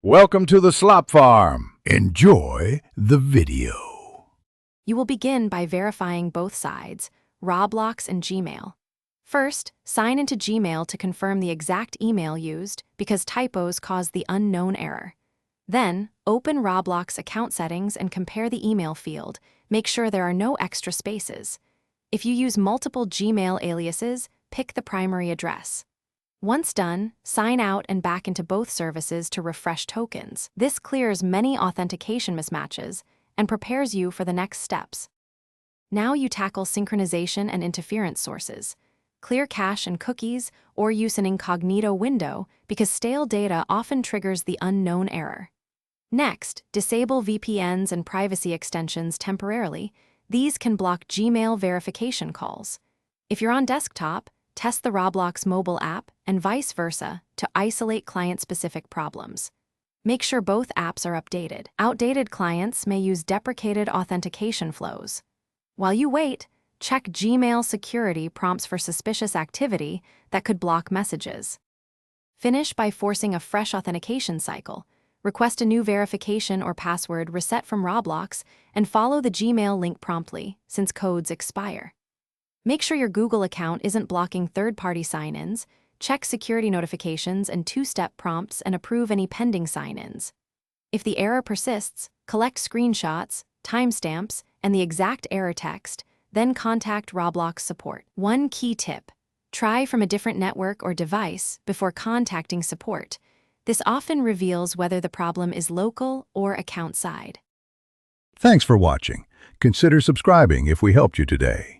Welcome to the Slop Farm. Enjoy the video. You will begin by verifying both sides, Roblox and Gmail. First, sign into Gmail to confirm the exact email used because typos cause the unknown error. Then, open Roblox account settings and compare the email field. Make sure there are no extra spaces. If you use multiple Gmail aliases, pick the primary address. Once done, sign out and back into both services to refresh tokens. This clears many authentication mismatches and prepares you for the next steps. Now you tackle synchronization and interference sources. Clear cache and cookies, or use an incognito window because stale data often triggers the unknown error. Next, disable VPNs and privacy extensions temporarily. These can block Gmail verification calls. If you're on desktop, test the Roblox mobile app and vice versa to isolate client-specific problems. Make sure both apps are updated. Outdated clients may use deprecated authentication flows. While you wait, check Gmail security prompts for suspicious activity that could block messages. Finish by forcing a fresh authentication cycle. Request a new verification or password reset from Roblox and follow the Gmail link promptly, since codes expire. Make sure your Google account isn't blocking third-party sign-ins. Check security notifications and two-step prompts and approve any pending sign-ins. If the error persists, collect screenshots, timestamps, and the exact error text, then contact Roblox support. One key tip: try from a different network or device before contacting support. This often reveals whether the problem is local or account-side. Thanks for watching. Consider subscribing if we helped you today.